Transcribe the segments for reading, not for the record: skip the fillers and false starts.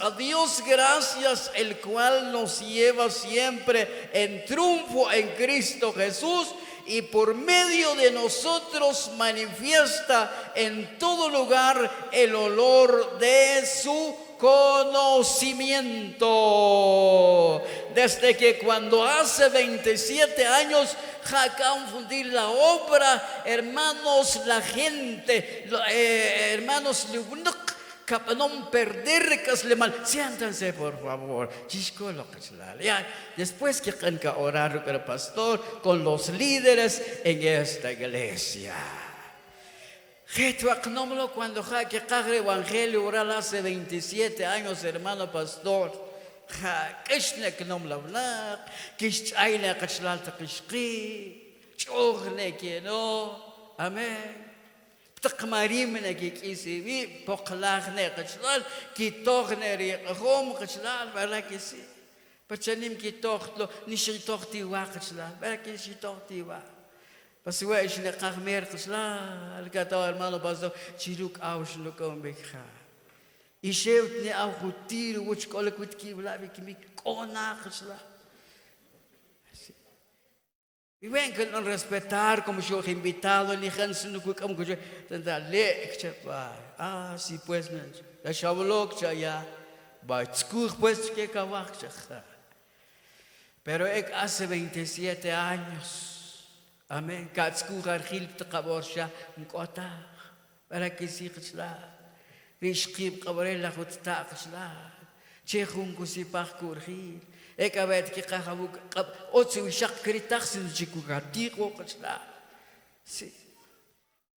A Dios gracias, el cual nos lleva siempre en triunfo en Cristo Jesús y por medio de nosotros manifiesta en todo lugar el olor de su conocimiento. Desde que cuando hace 27 años confundir la obra, hermanos, la gente, hermanos, para no perder mal. Siéntanse, por favor. Ya, después que orar con el pastor, con los líderes en esta iglesia. Cuando que el evangelio oral hace 27 años, hermano pastor. Kishne knomla, kish aina kachlal takishki, chogne keno. Amén. تقماريمنا كي كيسي بقلاغنا قشلال كي توغنا ريقهم قشلال بلاكيسي بتشنيم كي توختلو نشي توختي وا قشلال بلاكيسي توختي وا بس وايش نقاغ مير قشلال كاتو المالو بازو تشيروك اوش لكم بكخا يشيوتني او خوتير وش كولك وتكي بلا بكمي كونا قشلال Y vengan a respetar como yo he invitado, ni gente no como que yo tanta lectura. Ah, sí pues, la shabolok ya, va tskur pues que kawak. Pero hace 27 años, amén, katskur argil tkaborsha nkota, para que si khla, rishqib qabrela khutta khla, chehun kusipach kurgil. Ekabet que cajabu, otro shakritak sin chikugatiko, sí.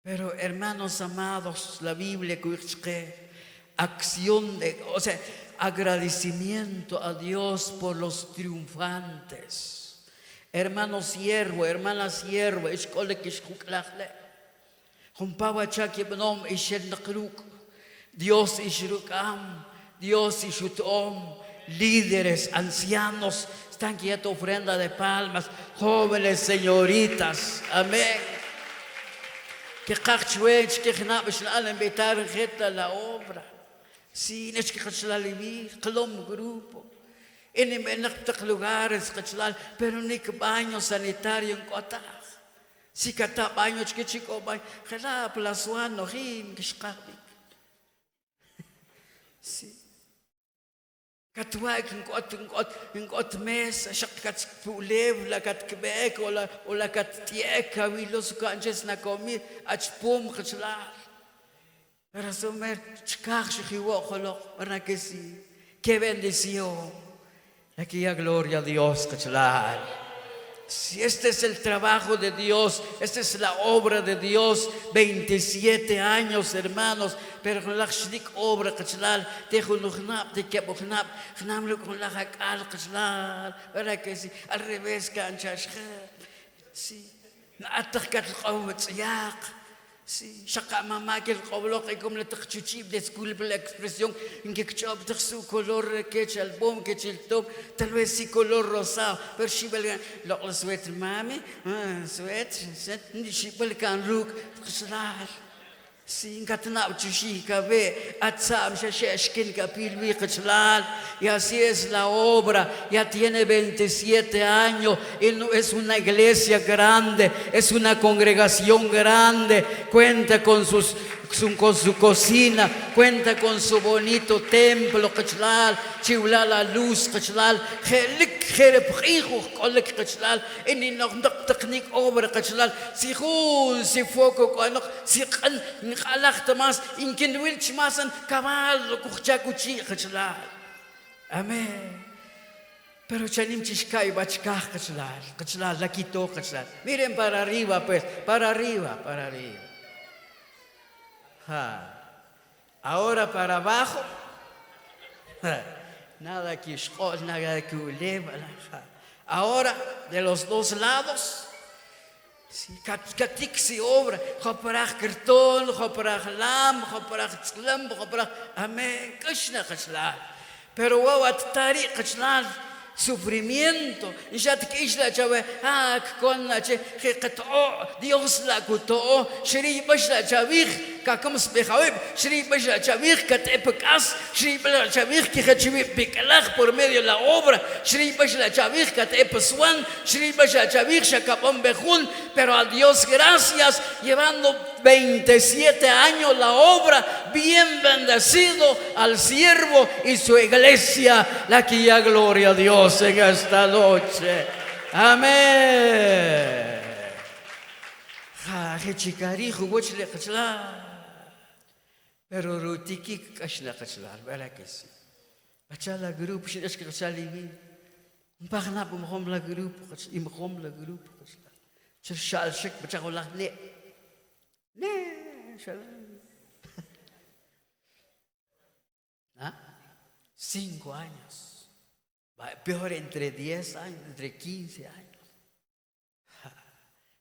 Pero hermanos amados, la Biblia que acción de, o sea, agradecimiento a Dios por los triunfantes. Hermano siervo, hermana siervo, es cole que shkuklakle. Jumpaba chaki benom ishen nakruk. Dios ishrukam, Dios ishutom. Líderes, ancianos, están quietos, ofrenda de palmas, jóvenes, señoritas, amén. Que cachuech, que jnabish al invitar gente a la obra. Sí, es que cachlal vivir, colom grupo. En lugares, cachlal, pero ni que baño sanitario en Cota. Si cata baño, que chico baño, jala, plasuan, no him, que shkabi. Sí. Katuak in got mes shakkat pulev la kat Quebec o la kat tieka wilos kanjes na komi achpum khchla rasomer chkar shiwo kholo rakesi qué bendición aquí a gloria a Dios khchla. Si este es el trabajo de Dios, esta es la obra de Dios, 27 años, hermanos, pero con la obra, te ¿verdad que sí? Al revés, canchas, sí, sí, shaka mamá que el coblo que como le tachchib disculpe la expresión en que chop su color que el bom que el top tal vez sí color rosado pero si belgan lo suet mami suet ni si belgan look khslar si ngatna uchi kabe atsam shashkin kapil wi khslar y así es la obra ya tiene 27 años y no es una iglesia grande, es una congregación grande, cuenta con su cocina, cuenta con su bonito templo, kachlal, chiula la luz, kachlal, gelik hijo, kolek kachlal, en nog techniek obra kachlal, si hun, si foco, si kan, ngalach más, in kin wilch masan, kamal, kuchakuchi, kachlal. Amén. Pero chanim chishkai bachkaj kachlal, la quitó kachlal. Miren para arriba, pues, para arriba. Ahora para abajo, nada que shkol, nada que uleva. Ahora de los dos lados, katik si obra, joparach cartón, joparach lam, joparach tzlam, joparach amén, kashna kachlal. Pero wow, at tari kachlal, sufrimiento. Y ya te quisla chawe, con la che, Dios la cuto, Shri Bashla Chavich, Kakams Behaweb, Shri Bashla Chavich, Katepekas, Shri Bashla Chavich, Kihachibi Pikalach por medio de la obra, Shri Bashla Chavich, Katepeswan, Shri Bashla Chavich, Shakapam Behun, pero a Dios gracias, llevando 27 años la obra, bien bendecido al siervo y su iglesia, la que ya gloria a Dios en esta noche. Amén. Pero rutiki kashla kashla, ¿verdad que sí? Achala grupo, si es que kashali vi, un pagna por mejor la grupo, y mejor la grupo kashla. Chal shek, bachagola ne, shalom. 5 años, peor entre 10 años, entre 15 años.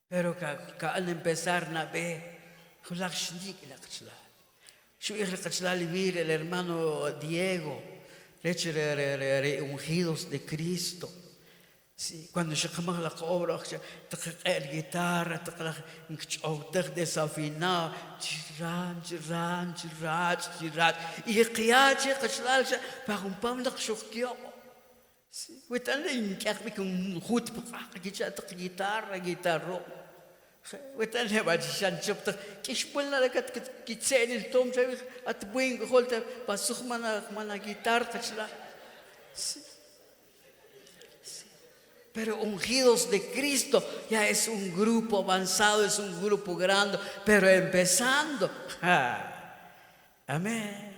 Pero que al empezar a ver, el hermano Diego, ungidos de Cristo. Sí, cuando se llama la obra, toca la guitarra, toca la desafinado, y que hace para un pan de choquio. Sí, وتعلم كيف بيكون خود بقى guitarra. وتعلم بعد شان شفت كيش بقولنا لك كتسأل التوم شايف أتبوين قلت بس منا guitarra كشلا. Pero ungidos de Cristo ya es un grupo avanzado, es un grupo grande, pero empezando. Amén.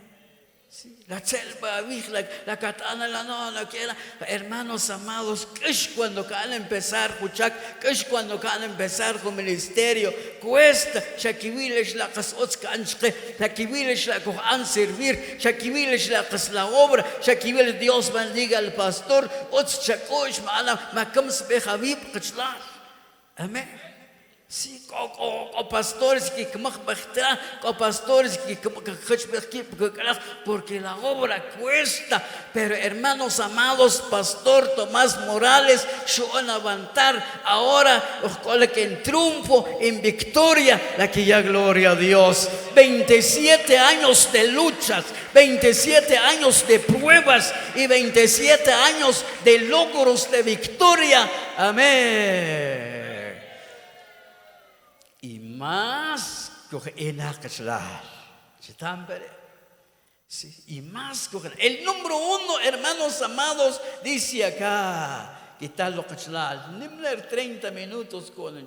Sí, la selva, la katana, la nona, que era, hermanos amados, cuando van a empezar, cuando van a empezar con ministerio, cuesta, shakiviles la casotz canche, shakiviles la cojan servir, shakiviles la obra, shakiviles Dios bendiga al pastor, otz chakosh, makams behavib, kachlar. Amén. Sí, o pastores que o pastores que porque la obra cuesta, pero hermanos amados, pastor Tomás Morales, yo van a levantar ahora que en triunfo, en victoria, la que ya gloria a Dios. 27 años de luchas, 27 años de pruebas y 27 años de logros de victoria. Amén. Y más que y más el número 1, hermanos amados, dice acá, que tal lo que 30 minutos con el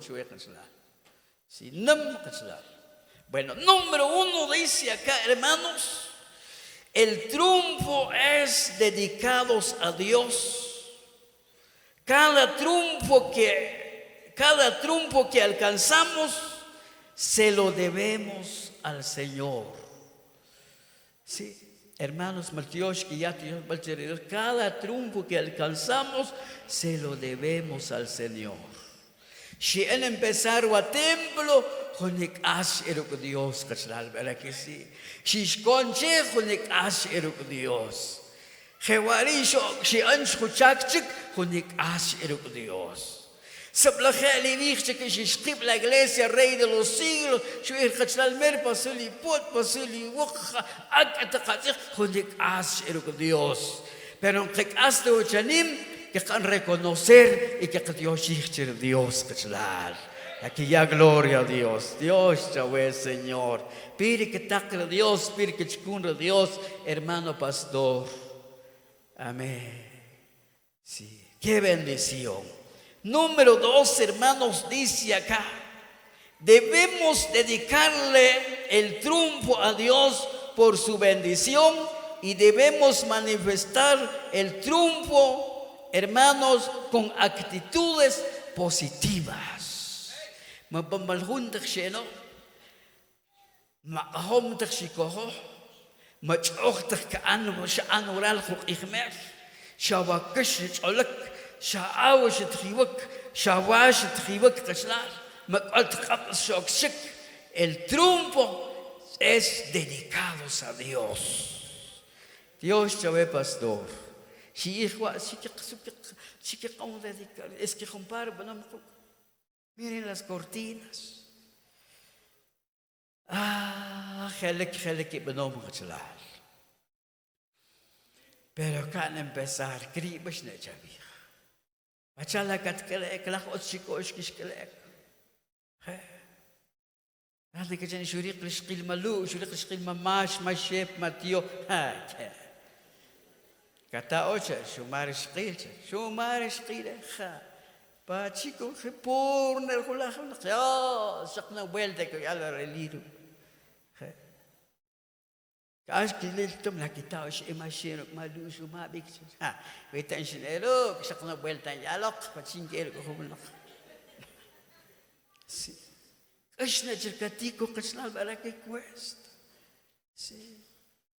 bueno, número 1 dice acá, hermanos, el triunfo es dedicado a Dios. Cada triunfo que alcanzamos se lo debemos al Señor. Sí, hermanos, cada triunfo que alcanzamos se lo debemos al Señor. Si él empezar a templo, con Dios, ¿verdad que sí? Si conche con Dios. Jewarisho, si anchuchak, con Dios. Que se escribe la iglesia, Rey de los siglos, Dios. Pero que hace que can reconocer y que Dios es Dios. Aquí ya gloria a Dios. Dios, Yahweh, Señor. Pide que tacle a Dios, pide que chicunre a Dios, hermano pastor. Amén. Sí, qué bendición. Número 2, hermanos, dice acá, debemos dedicarle el triunfo a Dios por su bendición y debemos manifestar el triunfo, hermanos, con actitudes positivas. شعاوش تخيوك شعواش تخيوك كشلار مقالت شوكشك. El triunfo es dedicado a Dios. Dios, Yahweh, pastor, Si hijo, si que como dedicar, es que comparo, miren las cortinas. Gelek, pero kan empezar, kribas na javi. Machala kelak otsikos kiskelek. Nanti kerja syurik liskil malu, syurik liskil mamash, mashep, matio. Kata ocha, shumar skil. Pa chico que por el colegio, ya saca una vuelta que ya lo reliro. Kaas kililtom la kita os imashiro malusu mabik. Wetan shinero, saca una vuelta ya loc, pa chingero ko humlok. Si. Kashna jerkatiko kasnal barake quest. Si.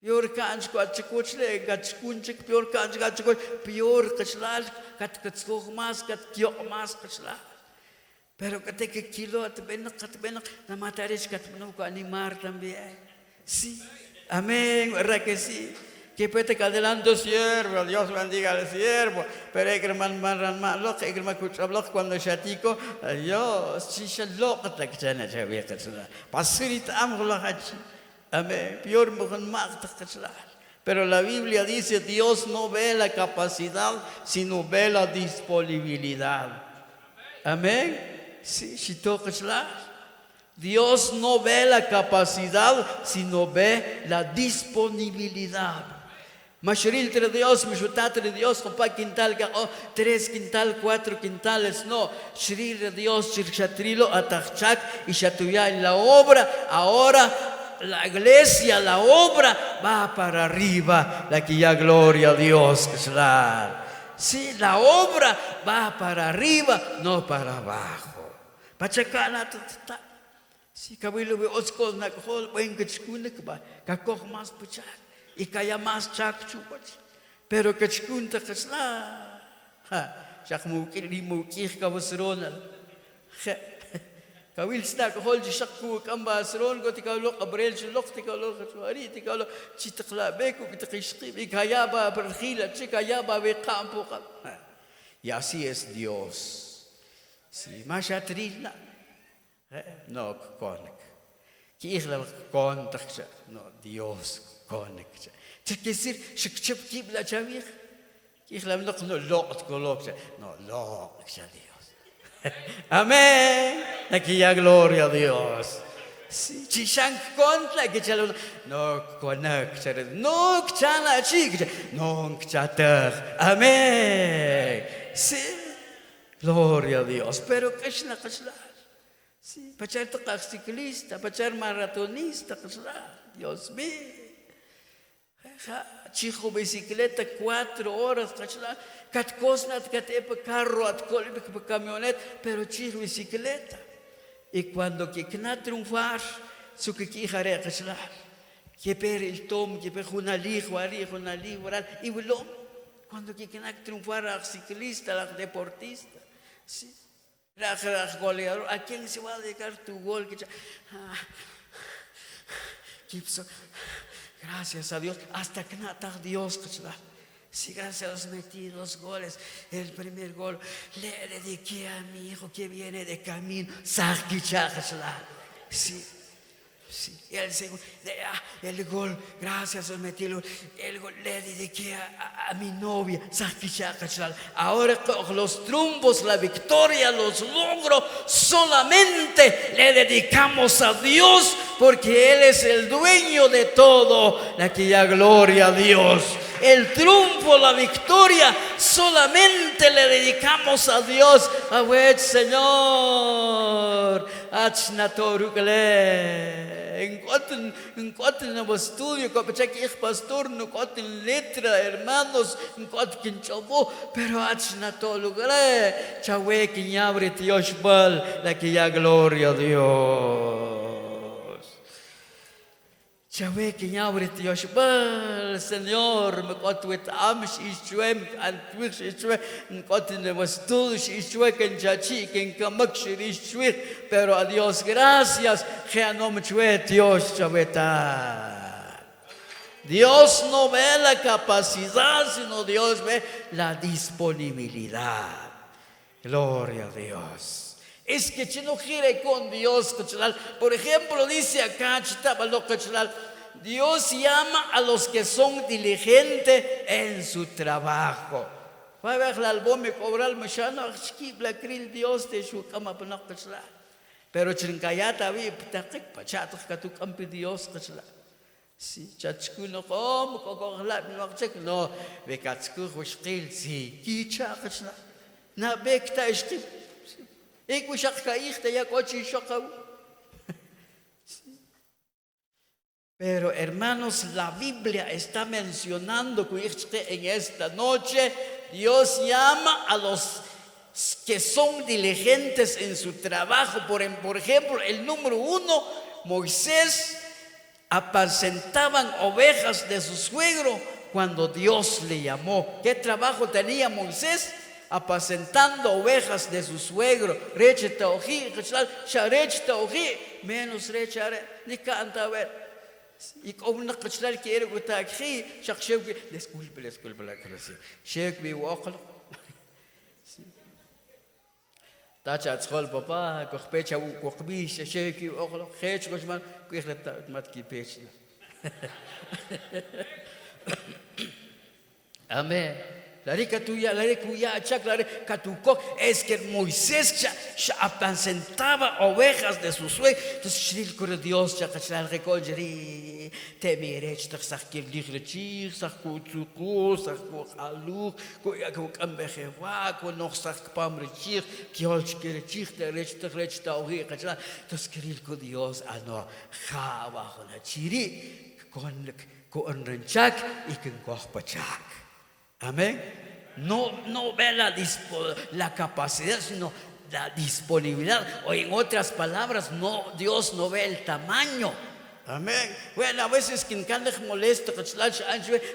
Pior kanj ko atchikochle gatchkunchik pior kanj gatchikoch pior kaslal kat mas kat kyo mas kaslal. Pero kate que kilo at benak na mataris kat no ko animar también. Sí. Amén, ¿verdad que sí? Que puede que adelante siervo, Dios bendiga al siervo. Pero hay que lo que escuchar cuando chatico, Dios, si se lo que te quiere que vea que será. Pasirita amor la hachi. Amén. Peor mujer más te. Pero la Biblia dice, Dios no ve la capacidad, sino ve la disponibilidad. Amén. Sí, si tocas la. Dios no ve la capacidad, sino ve la disponibilidad. Mashuril de Dios, Mishutat de Dios, compa quintal, 3 quintal, 4 quintales, no. Shiril de Dios, Shirchatrilo, Atachak y Shatuya en la obra. Ahora la iglesia, la obra va para arriba, la que ya gloria a Dios que será. Sí, la obra va para arriba, no para abajo. Pachacana, si kabilo be oskol na khol buen kachkun ba kakok mas puchak ikaya mas chak chupat pero kachkun ta kasla shak mukil li mukih ka wasrona kawil sta khol shakku kamba asron go tikalo qabrel shulok tikalo khwari tikalo chitqla beko kitqishqi ikaya ba berkhila chikaya ba be campo y así es Dios si mashatrilla no konik. Kiichla kontak no Dios konik. Quiere decir shikchip kibla chavir. Kiichla no lot kolok no lot Dios. Amén. Aquí ya gloria a Dios. Si chishan kontla que chalo no konak no chala chik no chater. Amén. Sí. Gloria a Dios. Pero kashla. Sí, pachar ciclista, pachar maratonista, Dios mío. Chico bicicleta 4 horas, cat cosnat, cat epa carro, at colbic camioneta, pero chico bicicleta. Y cuando que na triunfar, su que quijare, que per el tom, que per una ligua, y volom. Cuando que na triunfar a ciclista, a deportista, sí. Goleador, ¿a quién se va a dedicar tu gol? Gracias a Dios, hasta que nada Dios. Sí, gracias a los metidos goles. El primer gol le dediqué a mi hijo que viene de camino. Sí. Sí, y el segundo, el gol, gracias a metido, el gol le dediqué a mi novia, ahora con los triunfos, la victoria, los logros, solamente le dedicamos a Dios, porque Él es el dueño de todo, la que ya gloria a Dios. El triunfo, la victoria, solamente le dedicamos a Dios. Awet Señor, en cuanto no estudio, que pastor, no cuanto letra, hermanos, en cuanto que chavo, pero achnatolugre, chawe que abre Dios bal, la que ya gloria a Dios. Chawe que abre Dios bal, Señor, me cuanto et amish ishuem, antwix ishuem, en cuanto no estudio, ishuem que chachi, que en kamakshir ishuem, pero a Dios gracias, que no me chue Dios chaveta. Dios no ve la capacidad, sino Dios ve la disponibilidad. Gloria a Dios. Es que si no quiere con Dios, por ejemplo, dice acá, Dios llama a los que son diligentes en su trabajo. Va a ver la album me cobrar el machano, la cril Dios de su cama para no. Pero chincayata vi ptaquik pachato que tu campi Dios kachla. Si chachkuno kom kokogla minwakchek no bekatsku wishqil si kicha kachla. Na bekta ishqil. Ik wishaq kaixta ya kochi shaqaw. Pero hermanos, la Biblia está mencionando que en esta noche Dios llama a los que son diligentes en su trabajo. Por ejemplo, el número 1, Moisés apacentaban ovejas de su suegro cuando Dios le llamó. ¿Qué trabajo tenía Moisés? Apacentando ovejas de su suegro. Menos ni canta a ver. Y como una cachlar quiere que está aquí, disculpe la clase. Shek vi wakal. Tacha tschol papa, kochpecha u kochbish, sheki wakal. Khech kochman, kuichlet matki pech. Amén. La rica tuya, es que Moisés ya apacentaba ovejas de su suegro. Entonces, Shrilkur Dios, ya cachal recolgeri, te mirech, te sakir ligrechir, sakutsuku, sakuhalu, kuyakukambejewa, kunoch sakpamrechir, kiolchkerechir, te rech, te ohi, cachal. Entonces, Shrilkur Dios, ano, java, chiri, con renchak y con cochpachak. Amén. No ve la capacidad, sino la disponibilidad. O en otras palabras, Dios no ve el tamaño. Amén. Bueno, a veces quien canta molesta,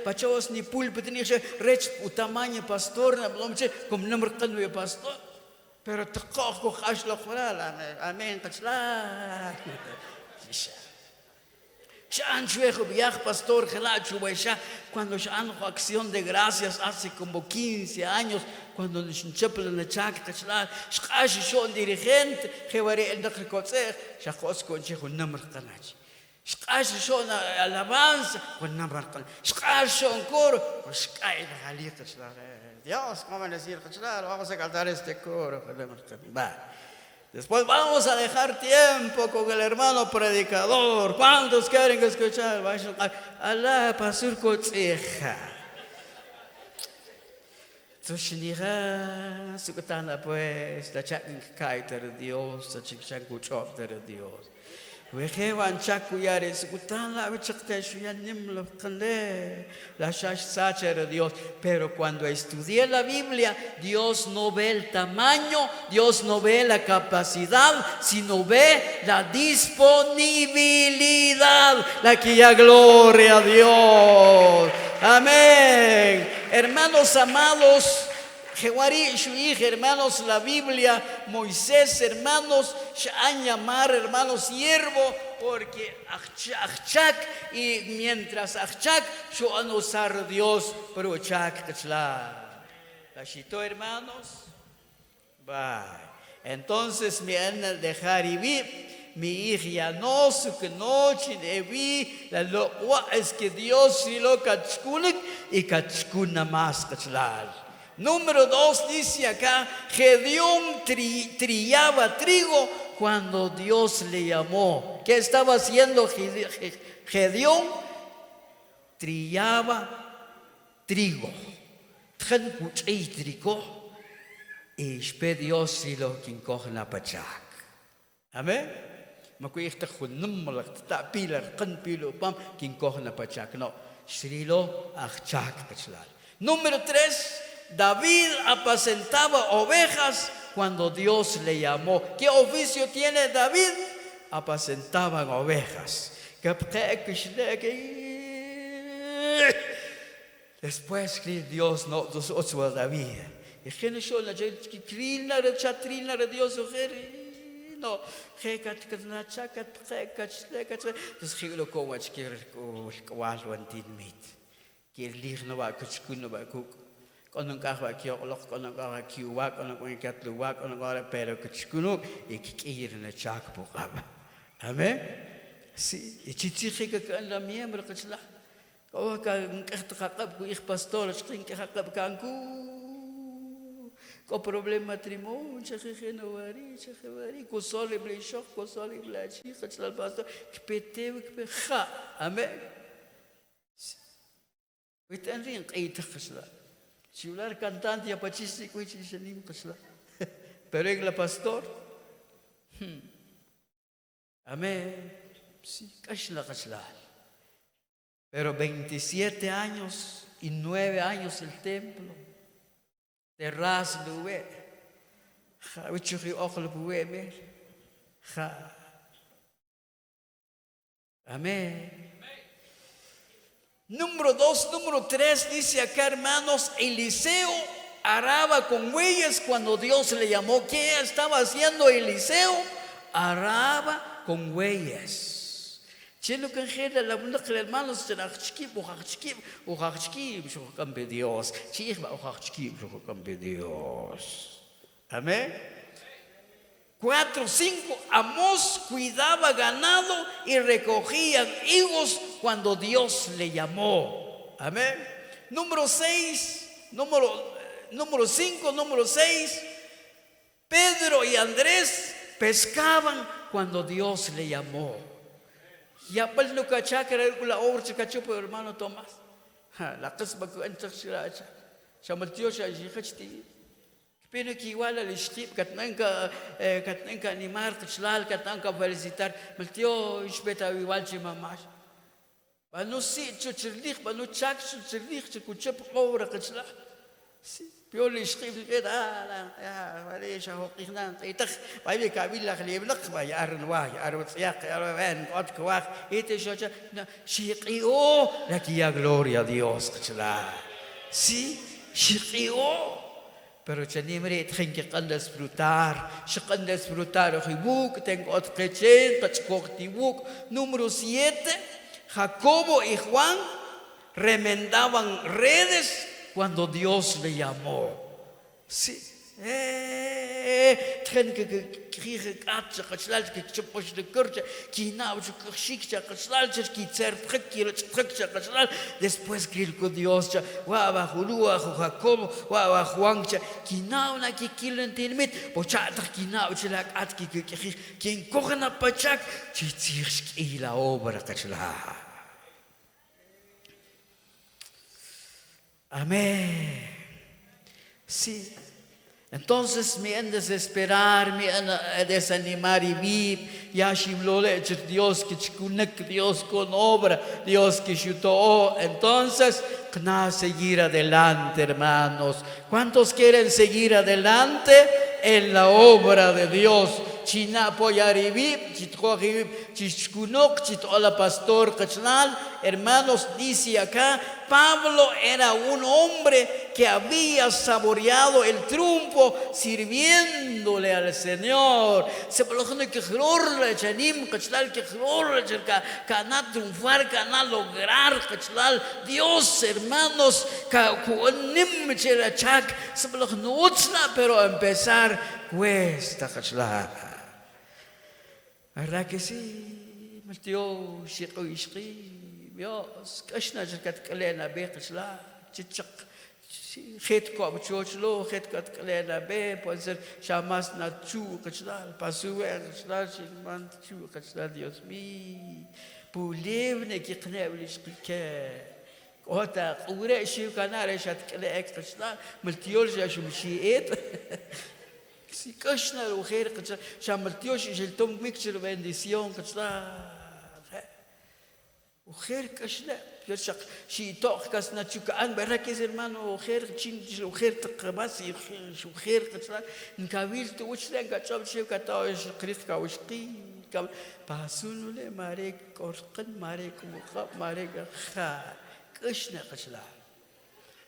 pachavos ni pulpe, tenía rech tamaño pastor, como no me pastor. Pero te cojo, la coral. Amén. Pastor, cuando ya hago acción de gracias hace como 15 años, cuando nos enchaplan la chaca, son dirigente, el con número canach. Son alabanza, con número canach. Son coro, Dios, ¿cómo decir? Vamos a cantar este coro. Después vamos a dejar tiempo con el hermano predicador. ¿Cuántos quieren escuchar? Alá, pasur cocheja. Tushniha, sukutana pues, la chakin kaiter Dios, la chikchan kuchop de Dios. Wejewan chakuyare, sukutana, vichaktashuyan nimlo kande, la shash sacher Dios. Pero cuando estudié la Biblia, Dios no ve el tamaño, Dios no ve la capacidad, sino ve la disponibilidad. La que ya gloria a Dios. Amén. Hermanos amados, hermanos, la Biblia, Moisés, hermanos, han llamar hermanos siervo, porque achak, y mientras achak, yo han usar Dios, pero achak, la chito, hermanos, bye. Entonces me han de dejar y vi. Mi hija no su que noche de vi la lo es que Dios si lo kachkunik y kachkuna más kachlal. Número 2 dice acá, Gedeón trillaba trigo cuando Dios le llamó. ¿Qué estaba haciendo Gedeón? Trillaba trigo. Y espera Dios si lo quien coge la pachak. Amén. No, número 3, David apacentaba ovejas cuando Dios le llamó. ¿Qué oficio tiene David? Apacentaban ovejas. Después Dios no David. Dios no hekat katna chakat hekat hekat dus khilo ko wach kir ko kwal wantin mit kir lir no ba kuchkuno ba ku konon ka ba ki olok konon ka ki wa konon ko kat lu wa konon ka pero kuchkuno ikir na chak bu qaba amen si ichitsi ka la miembro qachla o ka qaqab ku ich pastor shkin ka qaqab kanku ko problem matrimonio cheche no vari cheche vari ko sole bleshok ko sole blachi qachla pastor kpete kha amen witanrin qait qachla siular cantante ya pachisi ko chisanim qachla pero el pastor amen sí qachla qachla pero 27 años y 9 años el templo terras luwe wichuhi okhlo buwe mer amén. Número 2, número 3 dice acá, hermanos, Eliseo araba con bueyes cuando Dios le llamó. ¿Qué estaba haciendo Eliseo? Araba con bueyes. Chelo que en la bunda que hermanos se nachkib o yo cambie Dios. Chiba o yo cambie Dios. Amén. 4, 5, Amós cuidaba ganado y recogía higos cuando Dios le llamó. Amén. Número 5, número 6, Pedro y Andrés pescaban cuando Dios le llamó. Ya pues lo que chakra la obra que cachupo hermano Tomás. La qisba que antes shiracha. Shamaltio shajihachti. Pero que igual al escrib katnanka animar kchlal katnanka felicitar. Maltio ishbeta igual chimamash. Banu si chuchirlich banu chak chuchirlich chukuchep obra kchlal. Si بيقول لي شقيب كده يا وليش هو قينا يتخ بايبي كابيل لك اللي بنقبه يا ارنواه يا ارو سياق يا وين قد كواخ يتشو شيقيو لك يا gloria Dios كلا سي شيقيو pero chanimre tren que qanda disfrutar hibuk tengo ot qechen tachkok tibuk. Número 7, Jacobo y Juan remendaban redes cuando Dios le llamó. Sí. Tren que kriege katje geslalt que chupos de kurche ki nou zo kshikcha geslaltjes ki zertrekje gesral después grilko Dios wa hulua Jacob wa Juan ki nou na ki kilen tilmit pocha ki nou chelak at ki kogna pachak chi tirsk ila obra gesla. Amén. Sí. Entonces me han desesperar, me han desanimar y vivir. Ya shiblole Dios que chikunek, Dios con obra, Dios que chutó. Entonces, ¿cómo seguir adelante, hermanos? ¿Cuántos quieren seguir adelante en la obra de Dios? China apoyar y vivir, chichkunok, chitola pastor kachnal. Hermanos, dice acá, Pablo era un hombre que había saboreado el triunfo sirviéndole al Señor. Se produjo que glorle chanim kachlal que glorle cana triunfar, cana lograr kachlal. Dios, hermanos, kuonim chelachak se produjo pero empezar cuesta kachlal. ¿Verdad que sí? Maltio shiqo ishqi Dios, كأشنا جركت كلنا بيقشلا تشق خيت كوب تشوشلو خيت كت كلنا بي بوزر شاماسنا تشو كشلا باسوي كشلا شلمان تشو كشلا Dios mi بوليفنا كي قناولي شقيك وهتا قوري شيو كنار شات كلا كشلا ملتيول جاشو مشيئت Si كشنا لو خير كشلا شاملتيوش جلتم ميكشر بنديسيون كشلا وخير كشلا يرشق شي توق كسنا تشوكان بركز hermano وخير تشين وخير تقباسي وخير كشلا نكاويل توشلا كتشوب شيو كتاوش قريت كاوشقي كم باسونو لي ماريك قرقن ماريك وقاب ماريك خا كشنا كشلا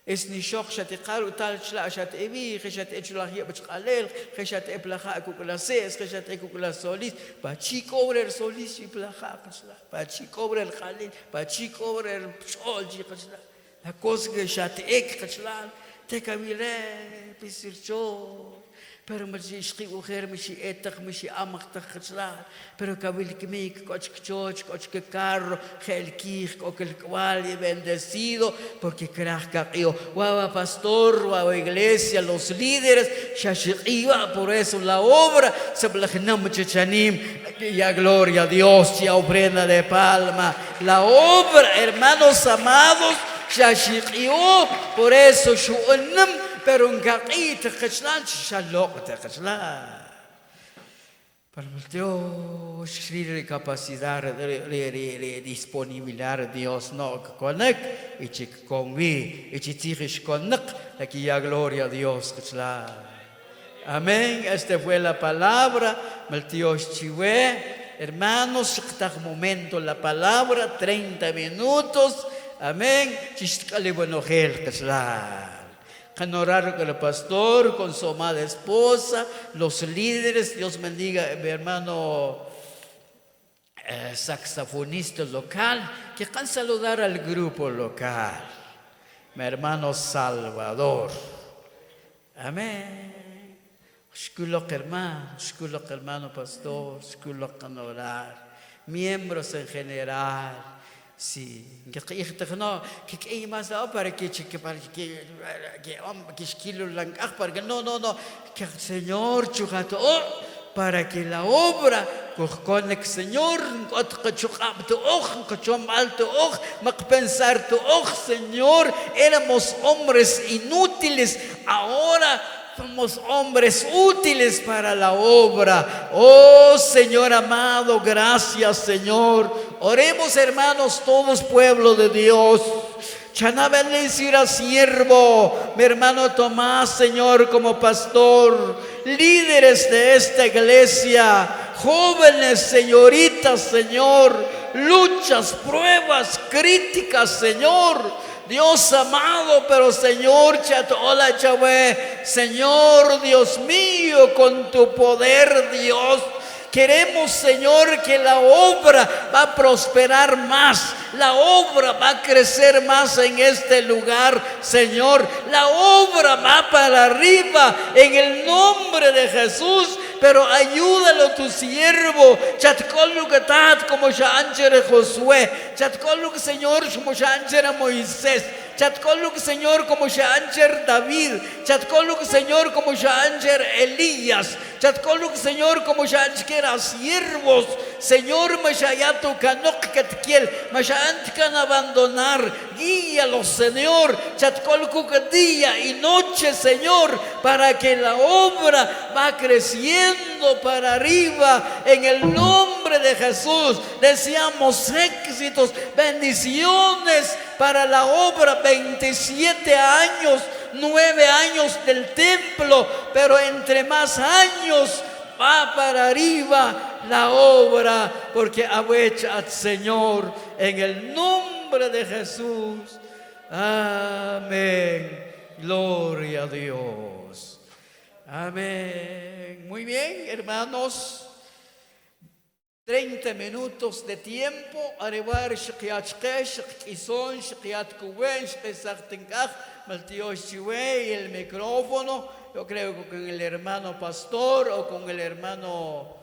Es ni shock shatiqar utal shla shat evi khashat echulahia bachqalel khashat eplaha kukulases khashat ekukulasolis pachiko obrer solis y plaha qasla pachiko obrer khalil pachiko obrer chol ji qasla la cosa que shat ek qasla te kamile pisircho pero ماشي يشقي وخير ماشي اتخ ماشي امخ تخصلا pero kabil kimik coch choch coch que carro gelkich o que el cual y bendecido porque crasca yo guava pastor guava iglesia los líderes shashiva por eso la obra se blagnam chachanim ya gloria a Dios ya ofrenda de palma la obra hermanos amados shashiva por eso shu'nam pero un gaquito khashlan shalok te khashlan para Dios escribir capacidad de disponibilidad Dios no conec y chic convi y chichish conec aquí ya gloria a Dios khashlan amén. Esta fue la palabra Dios chiwe hermanos hasta momento la palabra 30 minutos amén chiskale bueno gel khashlan Canorar con el pastor, con su amada esposa, los líderes, Dios bendiga mi hermano saxofonista local, que can saludar al grupo local, mi hermano Salvador. Amén. Shkulok hermano pastor, shkulok canorar, miembros en general. Sí, que hay más para que esquilo para que no, que el Señor chugato para que la obra con el Señor pensar Señor, éramos hombres inútiles, ahora somos hombres útiles para la obra. Oh Señor amado, gracias Señor. Oremos hermanos todos pueblo de Dios. Chanabel decir a siervo, mi hermano Tomás, Señor, como pastor, líderes de esta iglesia, jóvenes, señoritas, Señor, luchas, pruebas, críticas, Señor. Dios amado, pero Señor, hola Chahue, Señor Dios mío, con tu poder, Dios, queremos, Señor, que la obra va a prosperar más, la obra va a crecer más en este lugar, Señor, la obra va para arriba en el nombre de Jesús. Pero ayúdalo tu siervo, chatcollucatat como Shanchere Josué, chatcolluk Señor como Shanchere Moisés, chatcolluk Señor como Shanchere David, chatcolluk Señor como Shanchere Elías, chatcolluk Señor como Shanchere siervos, Señor Mashayato Kanok Katkiel, Mashant can abandonar, guíalos Señor, chatcoluk día y noche Señor, para que la obra va creciendo para arriba en el nombre de Jesús. Deseamos éxitos, bendiciones para la obra. 27 años, 9 años del templo, pero entre más años va para arriba la obra, porque abuecha al Señor en el nombre de Jesús. Amén. Gloria a Dios. Amén. Muy bien, hermanos. 30 minutos de tiempo. Arribar y el micrófono. Yo creo que con el hermano pastor o con el hermano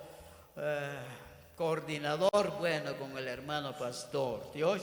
coordinador. Bueno, con el hermano pastor. Dios.